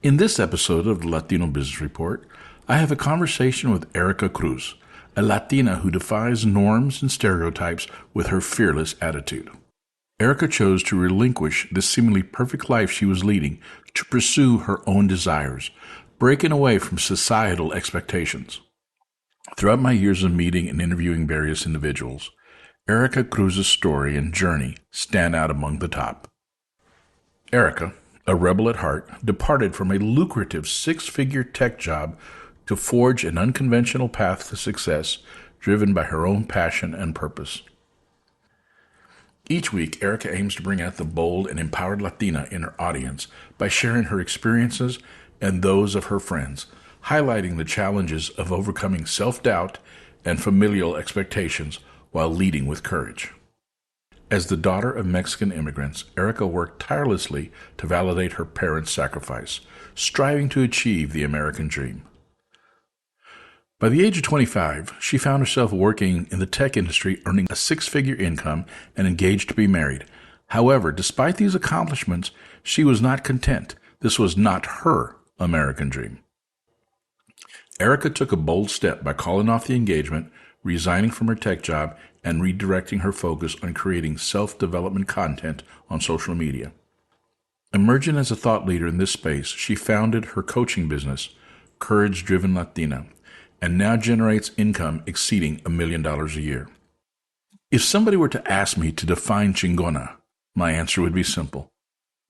In this episode of the Latino Business Report, I have a conversation with Erika Cruz, a Latina who defies norms and stereotypes with her fearless attitude. Erika chose to relinquish the seemingly perfect life she was leading to pursue her own desires, breaking away from societal expectations. Throughout my years of meeting and interviewing various individuals, Erika Cruz's story and journey stand out among the top. Erika, a rebel at heart, departed from a lucrative six-figure tech job to forge an unconventional path to success driven by her own passion and purpose. Each week, Erika aims to bring out the bold and empowered Latina in her audience by sharing her experiences and those of her friends, highlighting the challenges of overcoming self-doubt and familial expectations while leading with courage. As the daughter of Mexican immigrants, Erika worked tirelessly to validate her parents' sacrifice, striving to achieve the American dream. By the age of 25, she found herself working in the tech industry, earning a six-figure income and engaged to be married. However, despite these accomplishments, she was not content. This was not her American dream. Erika took a bold step by calling off the engagement, resigning from her tech job, and redirecting her focus on creating self-development content on social media. Emerging as a thought leader in this space, she founded her coaching business, Courage Driven Latina, and now generates income exceeding $1 million a year. If somebody were to ask me to define Chingona, my answer would be simple.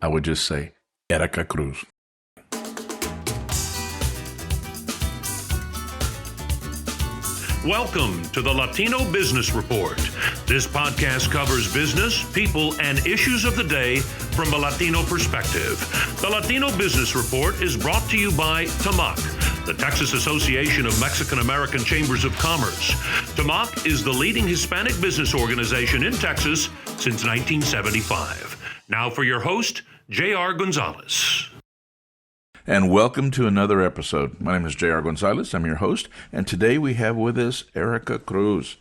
I would just say, Erika Cruz. Welcome to the Latino Business Report. This podcast covers business, people, and issues of the day from a Latino perspective. The Latino Business Report is brought to you by TAMAC, the Texas Association of Mexican American Chambers of Commerce. TAMAC is the leading Hispanic business organization in Texas since 1975. Now for your host, J.R. Gonzalez. And welcome to another episode. My name is J.R. Gonzalez. I'm your host, and today we have with us Erika Cruz.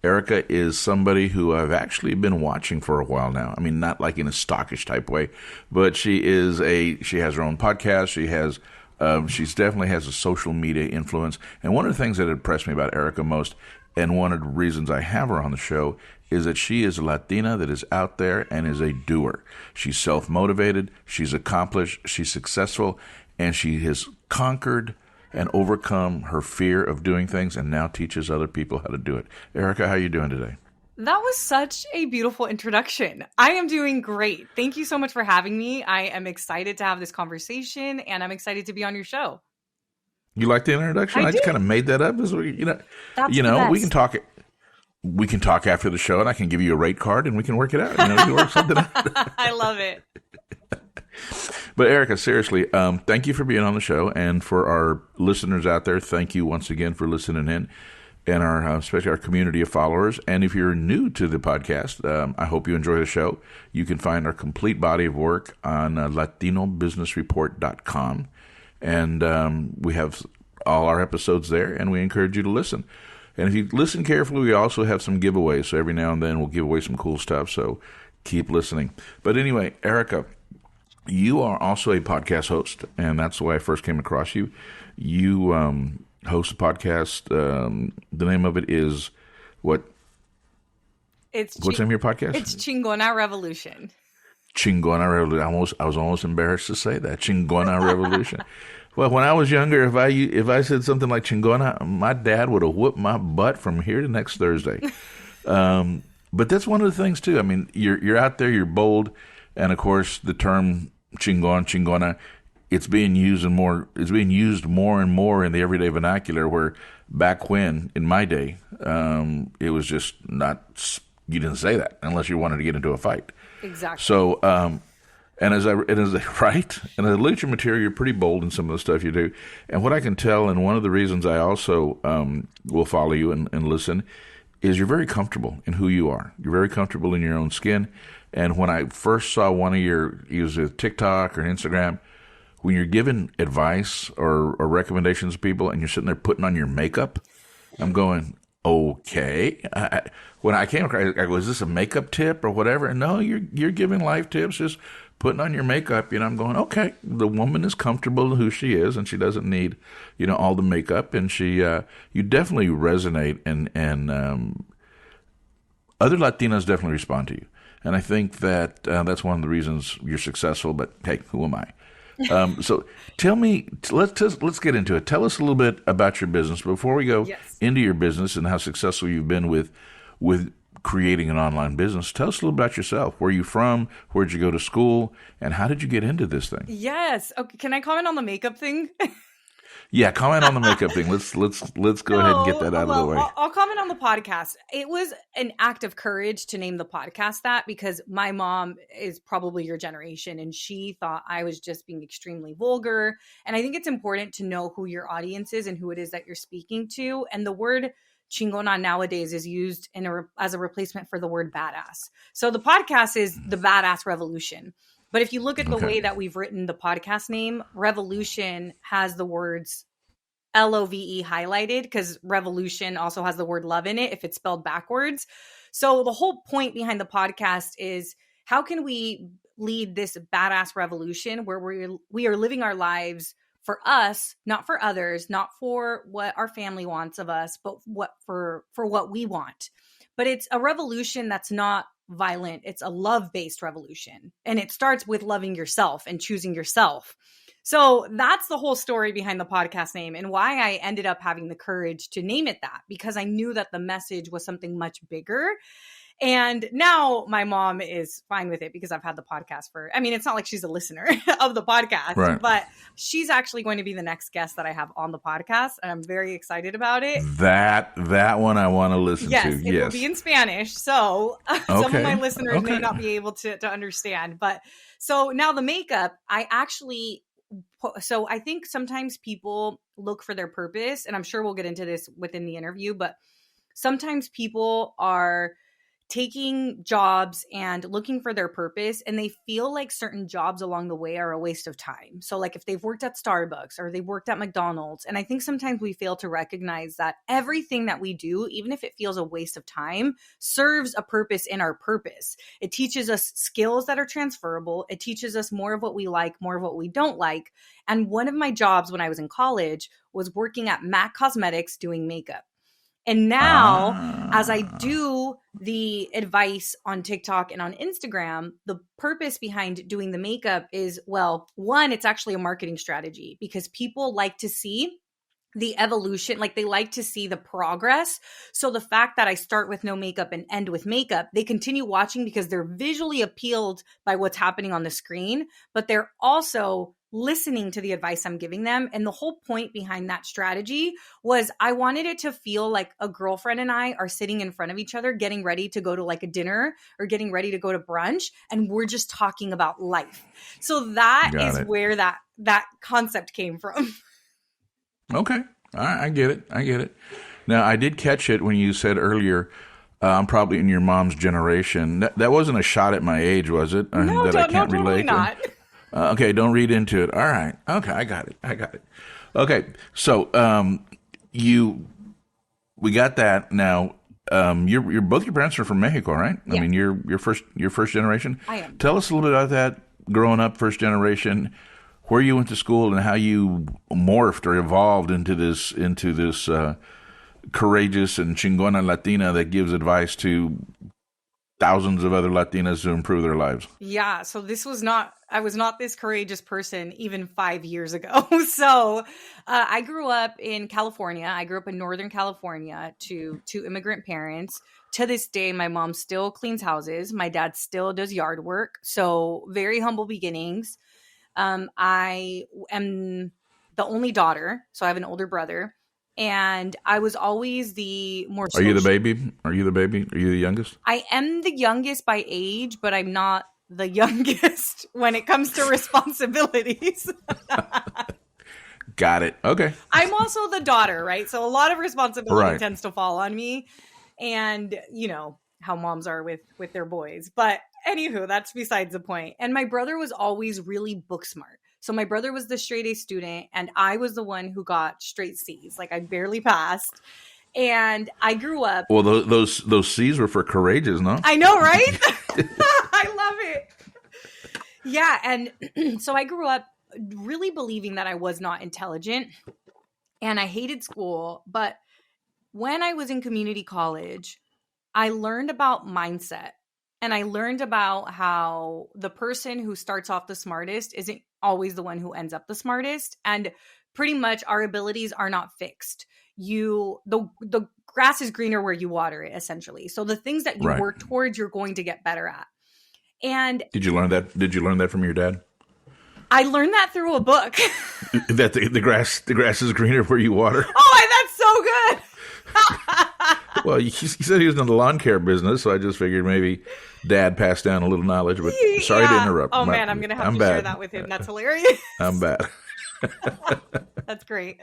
Erika is somebody who I've actually been watching for a while now. I mean, not like in a stockish type way, but she has her own podcast. She's definitely has a social media influence. And one of the things that impressed me about Erika most, and one of the reasons I have her on the show, is that she is a Latina that is out there and is a doer. She's self-motivated, she's accomplished, she's successful, and she has conquered and overcome her fear of doing things and now teaches other people how to do it. Erika, how are you doing today? That was such a beautiful introduction. I am doing great. Thank you so much for having me. I am excited to have this conversation, and I'm excited to be on your show. You like the introduction? I just kind of made that up. We can talk. We can talk after the show, and I can give you a rate card, and we can work it out. We can work something out. I love it. But Erika, seriously, thank you for being on the show, and for our listeners out there, thank you once again for listening in, and especially our community of followers. And if you're new to the podcast, I hope you enjoy the show. You can find our complete body of work on LatinoBusinessReport.com, and we have all our episodes there, and we encourage you to listen. And if you listen carefully, we also have some giveaways. So every now and then we'll give away some cool stuff. So keep listening. But anyway, Erika, you are also a podcast host, and that's the way I first came across you. You host a podcast. The name of it is what? What's the name of your podcast? It's Chingona Revolution. Chingona Revolution. I was almost embarrassed to say that. Chingona Revolution. Well, when I was younger, if I said something like Chingona, my dad would have whooped my butt from here to next Thursday. But that's one of the things too. I mean, you're out there, you're bold, and of course the term Chingona, it's being used more and more in the everyday vernacular. Where back when, in my day, it was just not. You didn't say that unless you wanted to get into a fight. Exactly. So, and as I look at your material, you're pretty bold in some of the stuff you do. And what I can tell, and one of the reasons I also will follow you and listen, is you're very comfortable in who you are. You're very comfortable in your own skin. And when I first saw one of your, either TikTok or Instagram, when you're giving advice or recommendations to people and you're sitting there putting on your makeup, I'm going, okay. When I came across, I go, is this a makeup tip or whatever? And no, you're giving life tips, just putting on your makeup, I'm going, okay, the woman is comfortable in who she is, and she doesn't need, all the makeup, and you definitely resonate, and other Latinas definitely respond to you. And I think that that's one of the reasons you're successful, but hey, who am I? So tell me, let's get into it. Tell us a little bit about your business before we go into your business and how successful you've been with creating an online business. Tell us a little about yourself. Where are you from? Where'd you go to school? And how did you get into this thing? Yes. Okay. Can I comment on the makeup thing? Yeah, comment on the makeup thing. Let's go ahead and get that out of the way. I'll comment on the podcast. It was an act of courage to name the podcast that, because my mom is probably your generation, and she thought I was just being extremely vulgar. And I think it's important to know who your audience is and who it is that you're speaking to. And the word Chingona nowadays is used as a replacement for the word badass. So the podcast is the Badass Revolution. But if you look at the way that we've written the podcast name, Revolution has the words LOVE highlighted, because revolution also has the word love in it if it's spelled backwards. So the whole point behind the podcast is, how can we lead this badass revolution where we are living our lives for us, not for others, not for what our family wants of us, but for what we want. But it's a revolution that's not violent. It's a love-based revolution. And it starts with loving yourself and choosing yourself. So that's the whole story behind the podcast name, and why I ended up having the courage to name it that, because I knew that the message was something much bigger. And now my mom is fine with it, because I've had the podcast it's not like she's a listener of the podcast, right, but she's actually going to be the next guest that I have on the podcast. And I'm very excited about it. That one I want to listen to. Yes, it will be in Spanish. So some of my listeners may not be able to understand. But so now the makeup, so I think sometimes people look for their purpose, and I'm sure we'll get into this within the interview, but sometimes people are taking jobs and looking for their purpose, and they feel like certain jobs along the way are a waste of time. So like if they've worked at Starbucks or they worked at McDonald's, and I think sometimes we fail to recognize that everything that we do, even if it feels a waste of time, serves a purpose in our purpose. It teaches us skills that are transferable. It teaches us more of what we like, more of what we don't like. And one of my jobs when I was in college was working at MAC Cosmetics doing makeup. And now, as I do the advice on TikTok and on Instagram, the purpose behind doing the makeup is, well, one, it's actually a marketing strategy, because people like to see the evolution, like they like to see the progress. So the fact that I start with no makeup and end with makeup, they continue watching because they're visually appealed by what's happening on the screen, but they're also listening to the advice I'm giving them. And the whole point behind that strategy was I wanted it to feel like a girlfriend and I are sitting in front of each other, getting ready to go to like a dinner or getting ready to go to brunch. And we're just talking about life. So that is where that concept came from. Okay. All right. I get it. Now, I did catch it when you said earlier, I'm probably in your mom's generation. That wasn't a shot at my age, was it? No, that I can't totally relate. Not. Okay, don't read into it. All right. Okay, I got it. Okay, so we got that. Now, you're both your parents are from Mexico, right? Yeah. I mean, you're first generation. I am. Tell us a little bit about that. Growing up, first generation, where you went to school, and how you morphed or evolved into this courageous and Chingona Latina that gives advice to thousands of other Latinas to improve their lives. Yeah. So I was not this courageous person even 5 years ago. So I grew up in California. I grew up in Northern California to immigrant parents. To this day, my mom still cleans houses. My dad still does yard work. So very humble beginnings. I am the only daughter. So I have an older brother. And I was always the more Are you the baby? Are you the youngest? I am the youngest by age, but I'm not the youngest when it comes to responsibilities. Got it. Okay. I'm also the daughter, right? So a lot of responsibility tends to fall on me. And you know how moms are with their boys. But anywho, that's besides the point. And my brother was always really book smart. So my brother was the straight A student, and I was the one who got straight C's. Like I barely passed. And I grew up. Well, those C's were for courageous, no? I know, right? I love it. Yeah. And so I grew up really believing that I was not intelligent and I hated school. But when I was in community college, I learned about mindset and I learned about how the person who starts off the smartest isn't always the one who ends up the smartest. And pretty much our abilities are not fixed. The grass is greener where you water it, essentially. So the things that you Right. work towards, you're going to get better at. And Did you learn that? Did you learn that from your dad? I learned that through a book. That the grass is greener where you water. Oh, that's so good. Well, he said he was in the lawn care business, so I just figured maybe Dad passed down a little knowledge. But sorry to interrupt. Oh man, I'm going to have to share that with him. That's hilarious. I'm bad. That's great.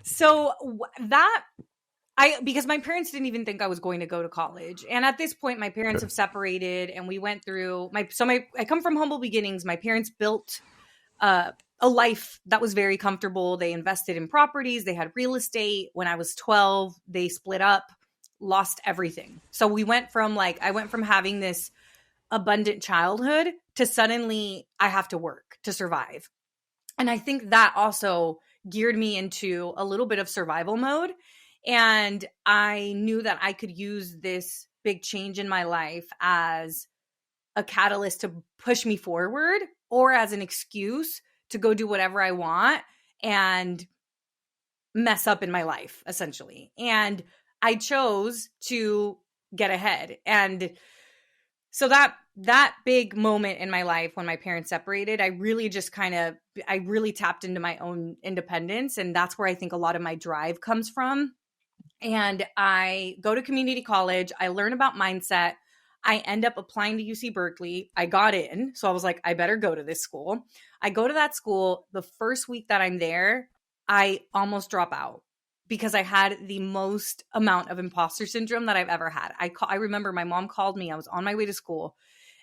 So because my parents didn't even think I was going to go to college. And at this point, my parents have separated and we went through I come from humble beginnings. My parents built a life that was very comfortable. They invested in properties. They had real estate. When I was 12, they split up, lost everything. So I went from having this abundant childhood to suddenly I have to work to survive. And I think that also geared me into a little bit of survival mode. And I knew that I could use this big change in my life as a catalyst to push me forward or as an excuse to go do whatever I want and mess up in my life, essentially. And I chose to get ahead. And so that big moment in my life when my parents separated, I really tapped into my own independence. And that's where I think a lot of my drive comes from. And I go to community college. I learn about mindset. I end up applying to UC Berkeley. I got in. So I was like, I better go to this school. I go to that school. The first week that I'm there, I almost drop out because I had the most amount of imposter syndrome that I've ever had. I remember my mom called me. I was on my way to school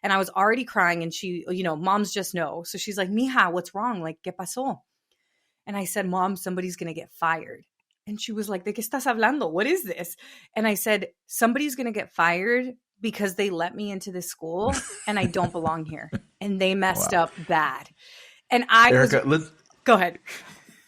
and I was already crying. And she, moms just know. So she's like, Mija, what's wrong? Like, ¿qué pasó? And I said, Mom, somebody's going to get fired. And she was like, ¿de qué estás hablando? What is this? And I said, somebody's going to get fired because they let me into this school and I don't belong here. And they messed up bad. And Erika, go ahead.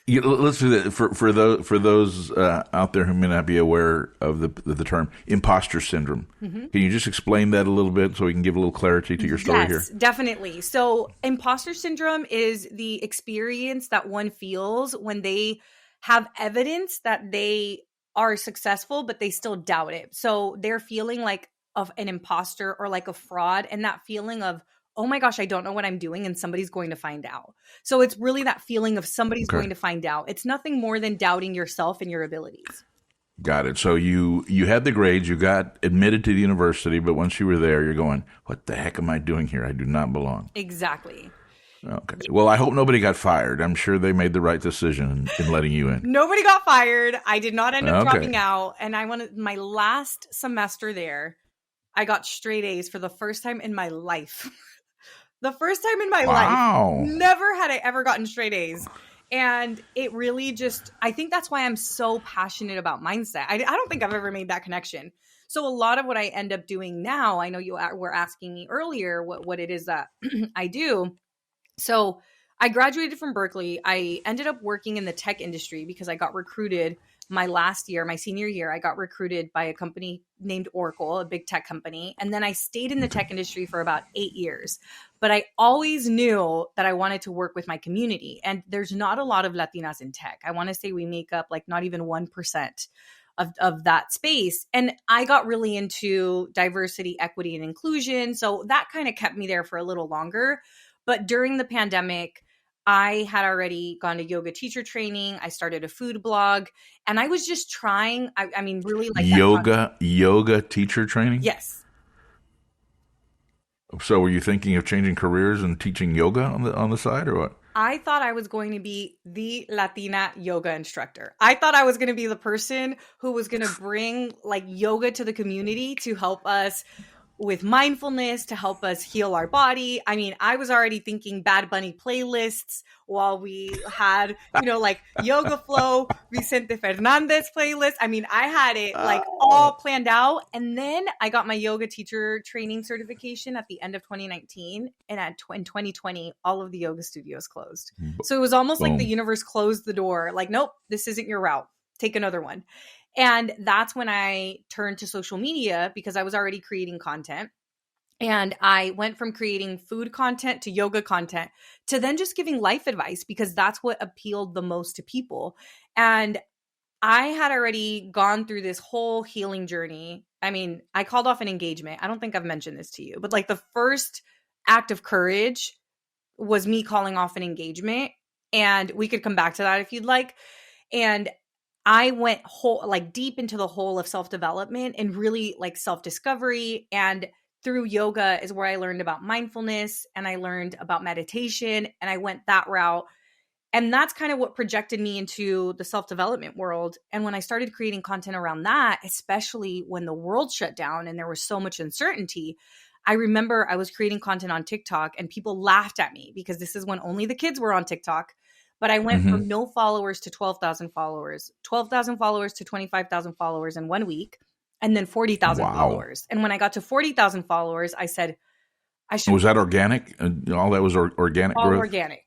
Let's do that for those out there who may not be aware of the term imposter syndrome. Mm-hmm. Can you just explain that a little bit so we can give a little clarity to your story here? Yes, definitely. So imposter syndrome is the experience that one feels when they have evidence that they are successful, but they still doubt it. So they're feeling like of an imposter or like a fraud, and that feeling of, oh my gosh, I don't know what I'm doing and somebody's going to find out. So it's really that feeling of somebody's going to find out. It's nothing more than doubting yourself and your abilities. Got it. So you had the grades, you got admitted to the university, but once you were there, you're going, what the heck am I doing here? I do not belong. Exactly. Okay. Well, I hope nobody got fired. I'm sure they made the right decision in letting you in. Nobody got fired. I did not end up dropping out. And my last semester there, I got straight A's for the first time in my life. The first time in my life. Never had I ever gotten straight A's. And it really I think that's why I'm so passionate about mindset. I don't think I've ever made that connection. So a lot of what I end up doing now, I know you were asking me earlier what it is that I do. So I graduated from Berkeley. I ended up working in the tech industry because I got recruited my senior year. I got recruited by a company named Oracle, a big tech company. And then I stayed in the tech industry for about 8 years. But I always knew that I wanted to work with my community. And there's not a lot of Latinas in tech. I want to say we make up like not even 1% of that space. And I got really into diversity, equity, and inclusion. So that kind of kept me there for a little longer. But during the pandemic, I had already gone to yoga teacher training. I started a food blog, and I was just trying. I mean, really like yoga teacher training. Yes. So, were you thinking of changing careers and teaching yoga on the side, or what? I thought I was going to be the Latina yoga instructor. I thought I was going to be the person who was going to bring like yoga to the community to help us with mindfulness to help us heal our body. I mean, I was already thinking Bad Bunny playlists while we had, like Yoga Flow, Vicente Fernandez playlist. I mean, I had it like all planned out. And then I got my yoga teacher training certification at the end of 2019. And in 2020, all of the yoga studios closed. So it was almost like the universe closed the door. Like, nope, this isn't your route. Take another one. And that's when I turned to social media because I was already creating content. And I went from creating food content to yoga content to then just giving life advice because that's what appealed the most to people. And I had already gone through this whole healing journey. I mean, I called off an engagement. I don't think I've mentioned this to you, but like the first act of courage was me calling off an engagement. And we could come back to that if you'd like. And I went deep into the hole of self-development and really like self-discovery. And through yoga is where I learned about mindfulness and I learned about meditation and I went that route. And that's kind of what projected me into the self-development world. And when I started creating content around that, especially when the world shut down and there was so much uncertainty, I remember I was creating content on TikTok and people laughed at me because this is when only the kids were on TikTok. But I went from no followers to 12,000 followers, 12,000 followers to 25,000 followers in 1 week, and then 40,000 followers. And when I got to 40,000 followers, I said, I should. Was that organic? All that was organic all growth? Organic.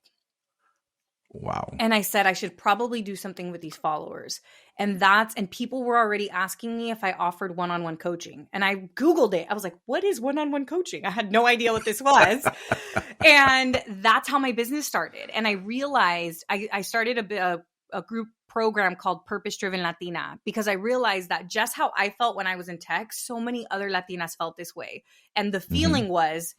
Wow. And I said, I should probably do something with these followers. And people were already asking me if I offered one-on-one coaching. And I Googled it. I was like, what is one-on-one coaching? I had no idea what this was. And that's how my business started. And I realized I started a group program called Purpose Driven Latina because I realized that just how I felt when I was in tech, so many other Latinas felt this way. And the feeling was,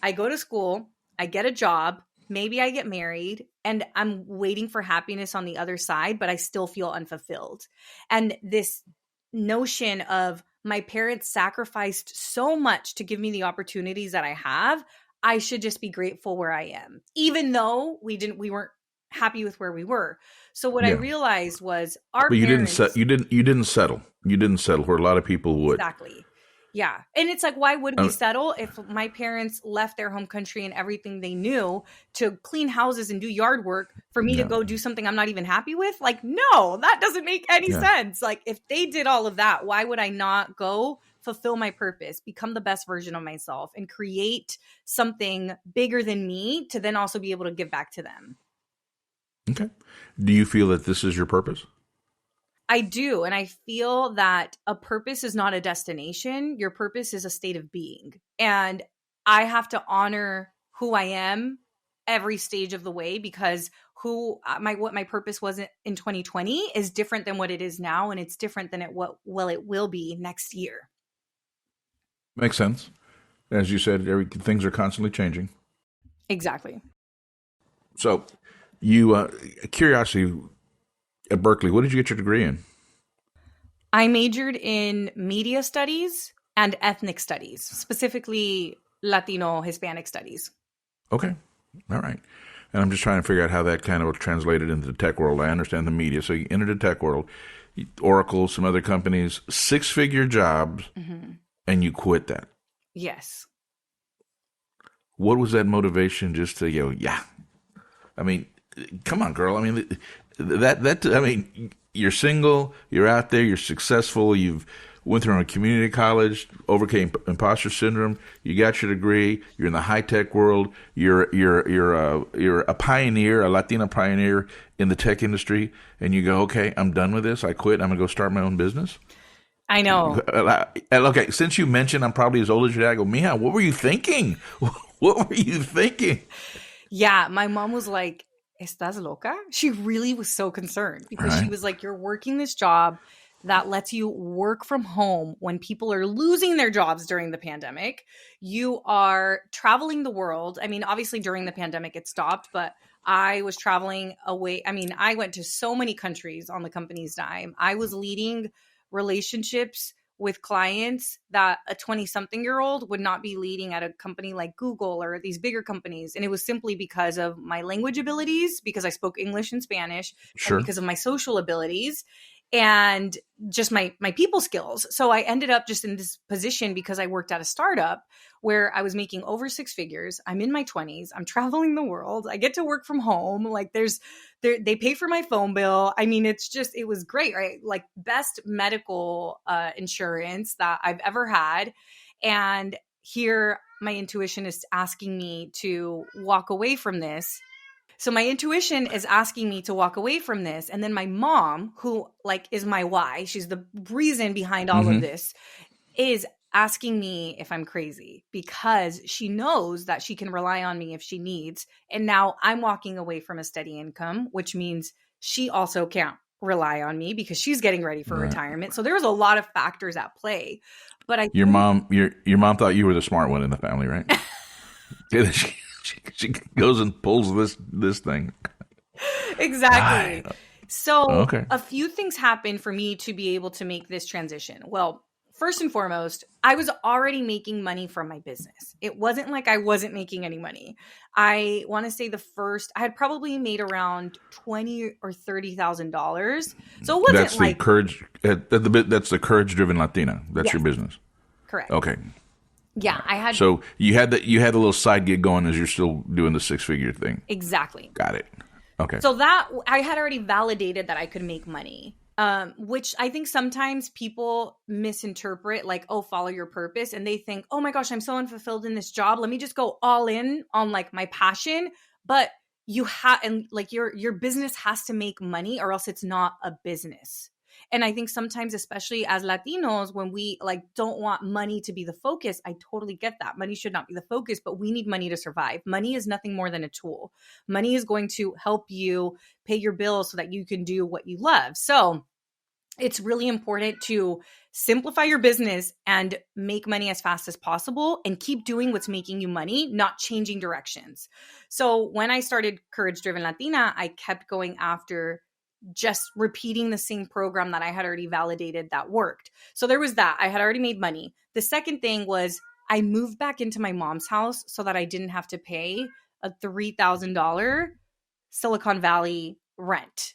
I go to school, I get a job, maybe I get married and I'm waiting for happiness on the other side, but I still feel unfulfilled. And this notion of my parents sacrificed so much to give me the opportunities that I have, I should just be grateful where I am, even though we weren't happy with where we were. So what I realized was but you didn't settle. You didn't settle where a lot of people would. Exactly. Yeah. And it's like, why would we settle if my parents left their home country and everything they knew to clean houses and do yard work for me to go do something I'm not even happy with? Like, no, that doesn't make any sense. Like, if they did all of that, why would I not go fulfill my purpose, become the best version of myself and create something bigger than me to then also be able to give back to them? Okay. Do you feel that this is your purpose? I do. And I feel that a purpose is not a destination. Your purpose is a state of being. And I have to honor who I am every stage of the way because what my purpose was in 2020 is different than what it is now. And it's different than it will be next year. Makes sense. As you said, things are constantly changing. Exactly. So curiosity, at Berkeley, what did you get your degree in? I majored in media studies and ethnic studies, specifically Latino Hispanic studies. Okay. All right. And I'm just trying to figure out how that kind of translated into the tech world. I understand the media. So you entered the tech world, Oracle, some other companies, 6-figure jobs, and you quit that. Yes. What was that motivation just to go, I mean, come on, girl. I mean, you're single, you're out there, you're successful, you've went through a community college, overcame imposter syndrome, you got your degree, you're in the high tech world, you're a pioneer, a Latina pioneer in the tech industry, and you go, okay, I'm done with this, I quit, I'm gonna go start my own business. I know. Okay, since you mentioned I'm probably as old as your dad, I go, Mija, what were you thinking? What were you thinking? Yeah, my mom was like, ¿Estás loca? She really was so concerned because she was like, you're working this job that lets you work from home when people are losing their jobs during the pandemic. You are traveling the world. I mean, obviously during the pandemic it stopped, but I was traveling away. I mean, I went to so many countries on the company's dime. I was leading relationships with clients that a 20-something-year-old would not be leading at a company like Google or these bigger companies. And it was simply because of my language abilities, because I spoke English and Spanish, and because of my social abilities. and just my people skills. So I ended up just in this position because I worked at a startup where I was making over 6 figures. I'm in my 20s. I'm traveling the world. I get to work from home. Like they pay for my phone bill. I mean, it was great, right? Like best medical insurance that I've ever had. And here my intuition is asking me to walk away from this. So my intuition is asking me to walk away from this. And then my mom, who like is my why, she's the reason behind all of this, is asking me if I'm crazy because she knows that she can rely on me if she needs. And now I'm walking away from a steady income, which means she also can't rely on me because she's getting ready for retirement. So there's a lot of factors at play. But your mom thought you were the smart one in the family, right? She goes and pulls this thing. Exactly. So a few things happened for me to be able to make this transition. Well, first and foremost, I was already making money from my business. It wasn't like I wasn't making any money. I want to say I had probably made around $20,000 or $30,000. So it wasn't that's like the courage. That's the Courage Driven Latina. That's your business. Correct. Okay. Yeah, I had. So you had a little side gig going as you're still doing the 6-figure thing. Exactly. Got it. Okay. So that I had already validated that I could make money, which I think sometimes people misinterpret, like, oh, follow your purpose, and they think, oh my gosh, I'm so unfulfilled in this job. Let me just go all in on like my passion. But you have, and like your business has to make money, or else it's not a business. And I think sometimes, especially as Latinos, when we like don't want money to be the focus, I totally get that. Money should not be the focus, but we need money to survive. Money is nothing more than a tool. Money is going to help you pay your bills so that you can do what you love. So it's really important to simplify your business and make money as fast as possible and keep doing what's making you money, not changing directions. So when I started Courage Driven Latina, I kept going after just repeating the same program that I had already validated that worked. So there was that. I had already made money. The second thing was I moved back into my mom's house so that I didn't have to pay a $3,000 Silicon Valley rent,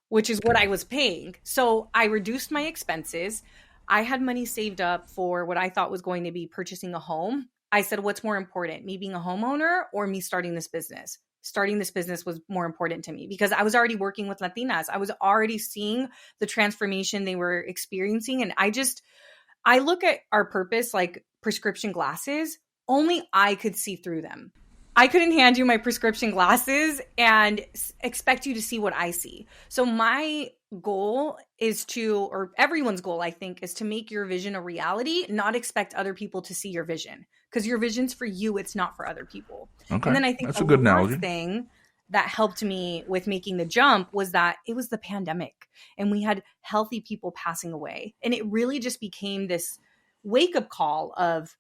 which is what I was paying. So I reduced my expenses. I had money saved up for what I thought was going to be purchasing a home. I said, what's more important, me being a homeowner or me starting this business? Starting this business was more important to me because I was already working with Latinas. I was already seeing the transformation they were experiencing. And I look at our purpose like prescription glasses. Only I could see through them. I couldn't hand you my prescription glasses and expect you to see what I see. So my goal is or everyone's goal, I think, is to make your vision a reality, not expect other people to see your vision. Because your vision's for you, it's not for other people. Okay. And then I think that's a good analogy. Thing that helped me with making the jump was that it was the pandemic and we had healthy people passing away. And it really just became this wake-up call of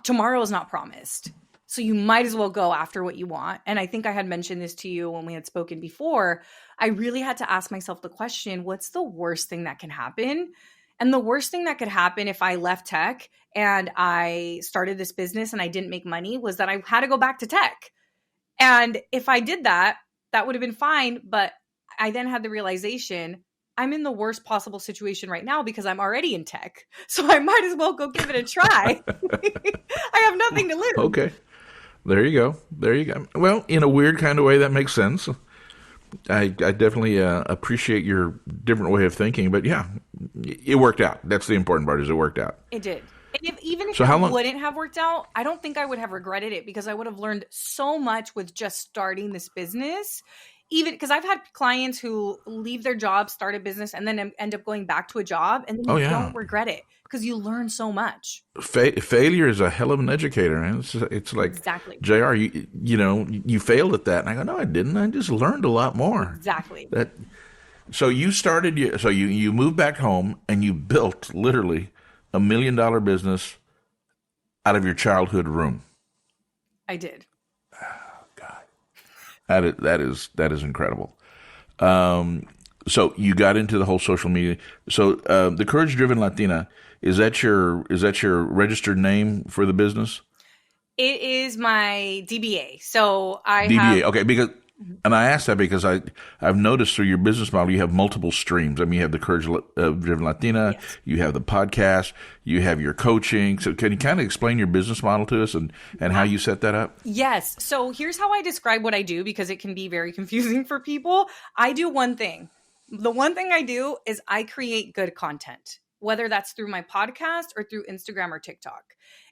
tomorrow is not promised. So you might as well go after what you want. And I think I had mentioned this to you when we had spoken before. I really had to ask myself the question, what's the worst thing that can happen? And the worst thing that could happen if I left tech and I started this business and I didn't make money was that I had to go back to tech. And if I did that, that would have been fine. But I then had the realization I'm in the worst possible situation right now because I'm already in tech. So I might as well go give it a try. I have nothing to lose. Okay. There you go. Well, in a weird kind of way, that makes sense. I definitely appreciate your different way of thinking, but yeah, it worked out. That's the important part, is it worked out. It did. And even if it wouldn't have worked out, I don't think I would have regretted it because I would have learned so much with just starting this business. Even because I've had clients who leave their job, start a business, and then end up going back to a job, and then you don't regret it because you learn so much. Failure is a hell of an educator, man. It's like, exactly. JR, you failed at that, and I go, no, I didn't. I just learned a lot more. Exactly. So you moved back home and you built literally $1 million business out of your childhood room. I did. That is incredible. So you got into the whole social media. So the Courage Driven Latina, is that your registered name for the business? It is my DBA. So I DBA. have, Okay, because And I asked that because I've noticed through your business model, you have multiple streams. I mean, you have the Courage Driven Latina, Yes. you have the podcast, you have your coaching. So can you kind of explain your business model to us and how you set that up? Yes. So here's how I describe what I do because it can be very confusing for people. I do one thing. The one thing I do is I create good content, whether that's through my podcast or through Instagram or TikTok.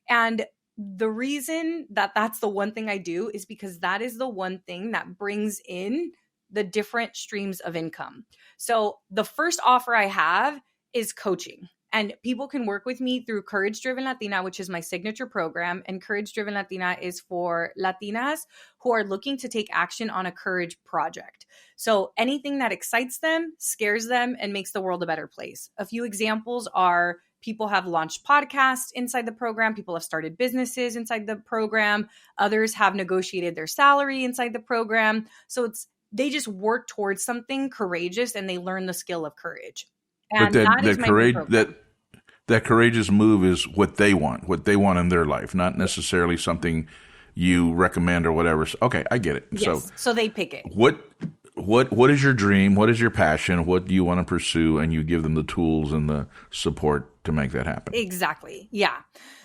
And the reason that that's the one thing I do is because that is the one thing that brings in the different streams of income. So the first offer I have is coaching. And people can work with me through Courage Driven Latina, which is my signature program. And Courage Driven Latina is for Latinas who are looking to take action on a courage project. So anything that excites them, scares them, and makes the world a better place. A few examples are people have launched podcasts inside the program. People have started businesses inside the program. Others have negotiated their salary inside the program. So they just work towards something courageous and they learn the skill of courage. And But that is my main program. that courageous move is what they want in their life, not necessarily something you recommend or whatever. So, okay, I get it. Yes. So they pick it. What is your dream? What is your passion? What do you want to pursue? And you give them the tools and the support to make that happen. Exactly. Yeah.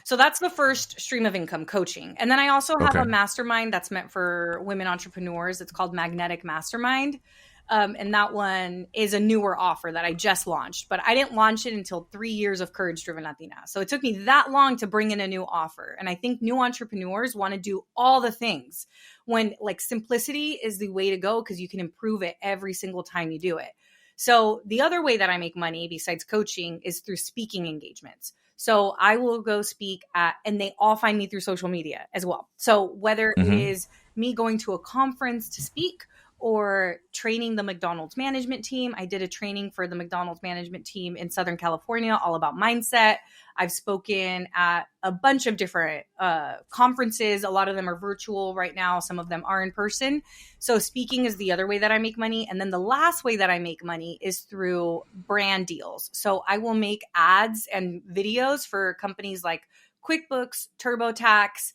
So that's the first stream of income, coaching. And then I also have a mastermind that's meant for women entrepreneurs. It's called Magnetic Mastermind. And that one is a newer offer that I just launched, but I didn't launch it until 3 years of Courage Driven Latina. So it took me that long to bring in a new offer. And I think new entrepreneurs want to do all the things when like simplicity is the way to go because you can improve it every single time you do it. So the other way that I make money besides coaching is through speaking engagements. So I will go speak and they all find me through social media as well. So whether it is me going to a conference to speak or training the McDonald's management team. I did a training for the McDonald's management team in Southern California, all about mindset. I've spoken at a bunch of different conferences. A lot of them are virtual right now. Some of them are in person. So speaking is the other way that I make money. And then the last way that I make money is through brand deals. So I will make ads and videos for companies like QuickBooks, TurboTax,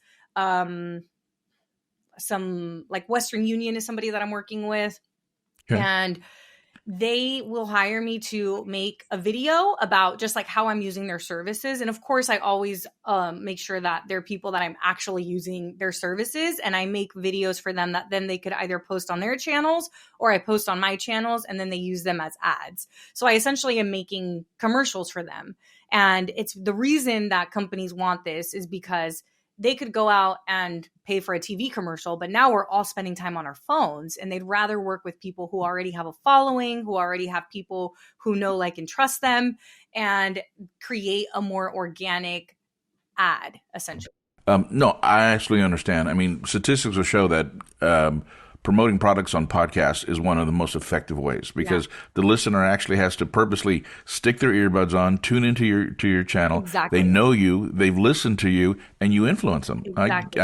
some like Western Union is somebody that I'm working with. Okay. And they will hire me to make a video about just like how I'm using their services. And of course, I always make sure that they're people that I'm actually using their services. And I make videos for them that then they could either post on their channels or I post on my channels and then they use them as ads. So I essentially am making commercials for them. And it's the reason that companies want this is because they could go out and pay for a TV commercial, but now we're all spending time on our phones and they'd rather work with people who already have a following, who already have people who know, like, and trust them and create a more organic ad, essentially. No, I actually understand. I mean, statistics will show that promoting products on podcasts is one of the most effective ways because the listener actually has to purposely stick their earbuds on, tune into your channel. Exactly. They know you, they've listened to you, and you influence them. Exactly.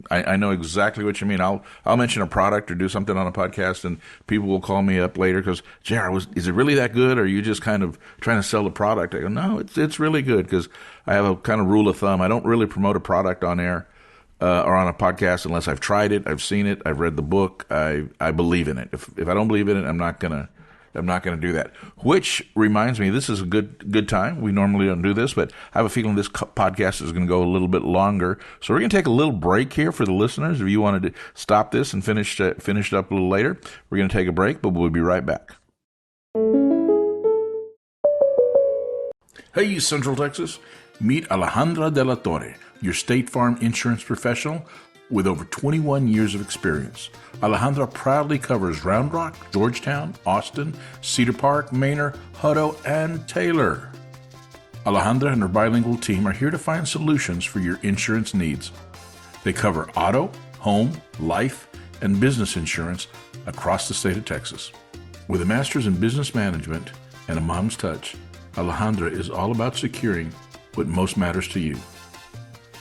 I know exactly what you mean. I'll mention a product or do something on a podcast, and people will call me up later because, JR, is it really that good, or are you just kind of trying to sell the product? I go, no, it's really good because I have a kind of rule of thumb. I don't really promote a product on air. Or on a podcast unless I've tried it, I've seen it, I've read the book, I believe in it. If I don't believe in it, I'm not gonna do that. Which reminds me, this is a good time. We normally don't do this, but I have a feeling this podcast is going to go a little bit longer. So we're going to take a little break here for the listeners. If you wanted to stop this and finish it up a little later, we're going to take a break, but we'll be right back. Hey, Central Texas. Meet Alejandra de la Torre, your State Farm insurance professional with over 21 years of experience. Alejandra proudly covers Round Rock, Georgetown, Austin, Cedar Park, Manor, Hutto, and Taylor. Alejandra and her bilingual team are here to find solutions for your insurance needs. They cover auto, home, life, and business insurance across the state of Texas. With a master's in business management and a mom's touch, Alejandra is all about securing what most matters to you.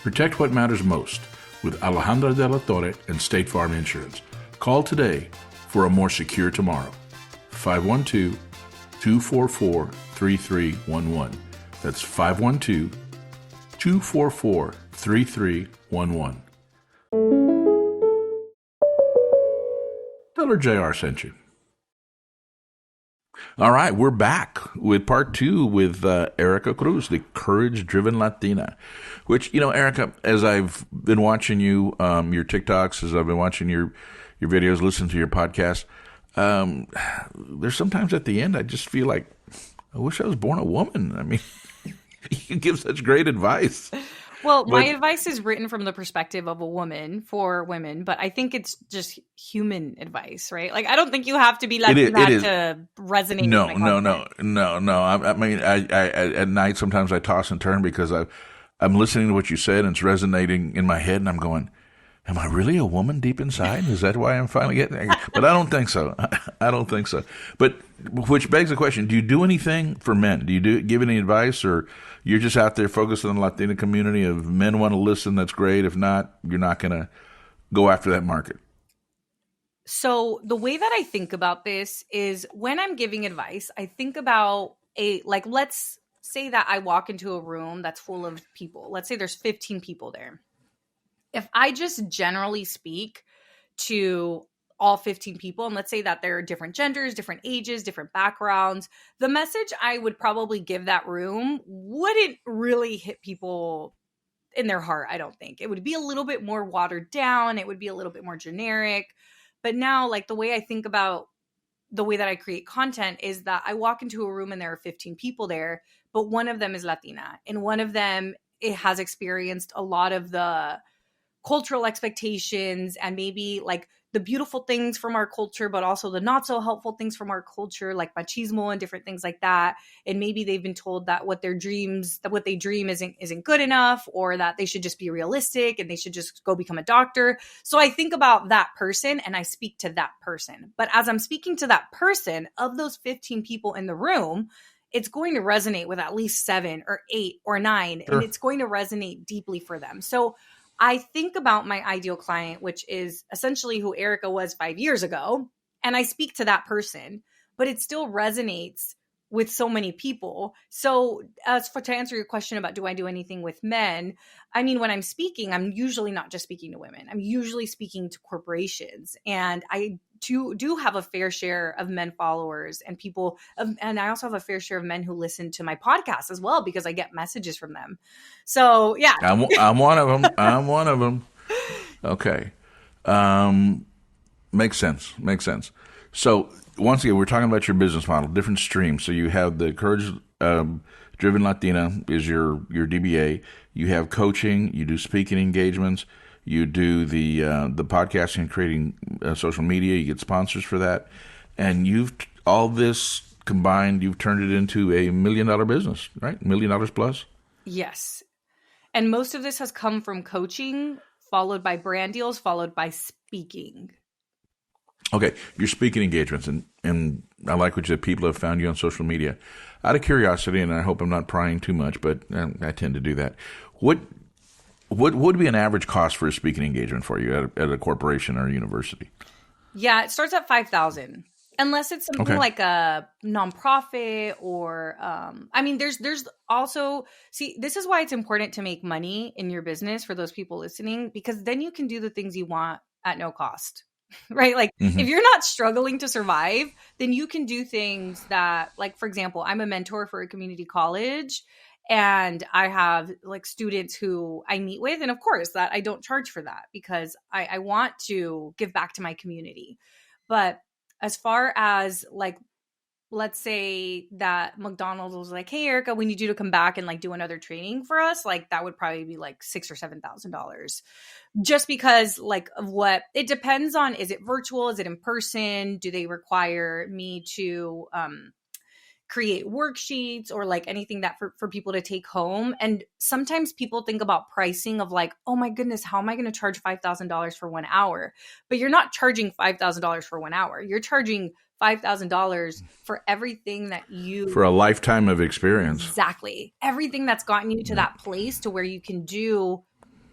Protect what matters most with Alejandra de la Torre and State Farm Insurance. Call today for a more secure tomorrow. 512-244-3311. That's 512-244-3311. or JR sent you? All right, we're back with part 2 with Erika Cruz, the courage-driven Latina. Which, Erika, as I've been watching you, your TikToks, as I've been watching your videos, listening to your podcast, there's sometimes at the end I just feel like I wish I was born a woman. I mean, you give such great advice. Well, my advice is written from the perspective of a woman for women, but I think it's just human advice, right? Like, I don't think you have to be like that to resonate. No. with my content. I mean, I at night sometimes I toss and turn because I'm listening to what you said and it's resonating in my head, and I'm going, am I really a woman deep inside? Is that why I'm finally getting? But I don't think so. I don't think so. But which begs the question: do you do anything for men? Do you give any advice, or you're just out there focused on the Latina community? If men want to listen, that's great. If not, you're not going to go after that market. So the way that I think about this is when I'm giving advice, I think about let's say that I walk into a room that's full of people. Let's say there's 15 people there. If I just generally speak to all 15 people, and let's say that there are different genders, different ages, different backgrounds, the message I would probably give that room wouldn't really hit people in their heart, I don't think. It would be a little bit more watered down. It would be a little bit more generic. But now, like, the way I think about the way that I create content is that I walk into a room and there are 15 people there, but one of them is Latina, and one of them has experienced a lot of the cultural expectations and maybe like the beautiful things from our culture, but also the not so helpful things from our culture, like machismo and different things like that. And maybe they've been told that what they dream isn't good enough, or that they should just be realistic and they should just go become a doctor. So I think about that person and I speak to that person. But as I'm speaking to that person, of those 15 people in the room, it's going to resonate with at least 7 or 8 or 9, Sure. and it's going to resonate deeply for them. So I think about my ideal client, which is essentially who Erika was 5 years ago, and I speak to that person, but it still resonates with so many people. So to answer your question about do I do anything with men, I mean, when I'm speaking, I'm usually not just speaking to women. I'm usually speaking to corporations, and I do have a fair share of men followers and people, and I also have a fair share of men who listen to my podcast as well, because I get messages from them. So yeah, I'm one of them. I'm one of them. Okay, makes sense. Makes sense. So once again, we're talking about your business model, different streams. So you have the courage driven Latina is your DBA. You have coaching. You do speaking engagements. You do the podcasting and creating social media. You get sponsors for that, and all this combined, you've turned it into $1 million business, right? $1 million plus. Yes, and most of this has come from coaching, followed by brand deals, followed by speaking. Okay, your speaking engagements, and I like what you said. People have found you on social media. Out of curiosity, and I hope I'm not prying too much, but I tend to do that. What would be an average cost for a speaking engagement for you at a corporation or a university? Yeah, it starts at $5,000, unless it's something like a nonprofit or I mean, there's also, see, this is why it's important to make money in your business for those people listening, because then you can do the things you want at no cost. Right? Like if you're not struggling to survive, then you can do things that, like, for example, I'm a mentor for a community college, and I have like students who I meet with. And of course that I don't charge for that, because I want to give back to my community. But as far as like, let's say that McDonald's was like, hey, Erika, we need you to come back and like do another training for us. Like that would probably be like $6,000 or $7,000, just because like of what it depends on. Is it virtual? Is it in person? Do they require me to create worksheets or like anything that for people to take home? And sometimes people think about pricing of like, oh my goodness, how am I going to charge $5,000 for 1 hour? But you're not charging $5,000 for 1 hour. You're charging $5,000 for everything that for a lifetime of experience. Exactly. Everything that's gotten you to that place to where you can do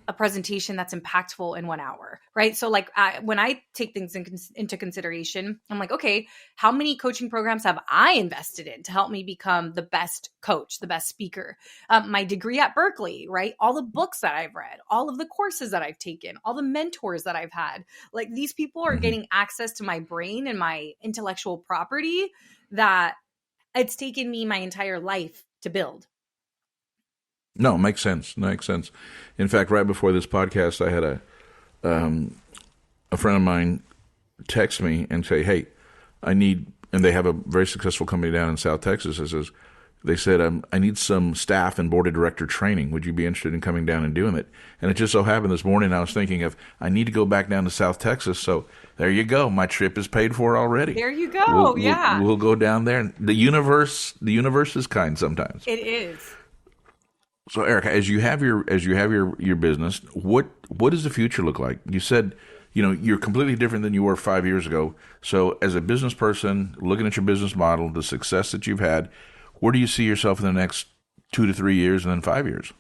a presentation that's impactful in 1 hour, right? So like when I take things into consideration, I'm like, okay, how many coaching programs have I invested in to help me become the best coach, the best speaker? My degree at Berkeley, right? All the books that I've read, all of the courses that I've taken, all the mentors that I've had. Like these people are getting access to my brain and my intellectual property that it's taken me my entire life to build. No, it makes sense. Makes sense. In fact, right before this podcast, I had a friend of mine text me and say, "Hey, I need," and they have a very successful company down in South Texas. They said, "I need some staff and board of director training. Would you be interested in coming down and doing it?" And it just so happened this morning I was thinking of, I need to go back down to South Texas. So there you go. My trip is paid for already. There you go. We'll go down there. The universe is kind sometimes. It is. So, Erika, as you have your business, what does the future look like? You said, you're completely different than you were 5 years ago. So, as a business person, looking at your business model, the success that you've had, where do you see yourself in the next 2 to 3 years and then 5 years?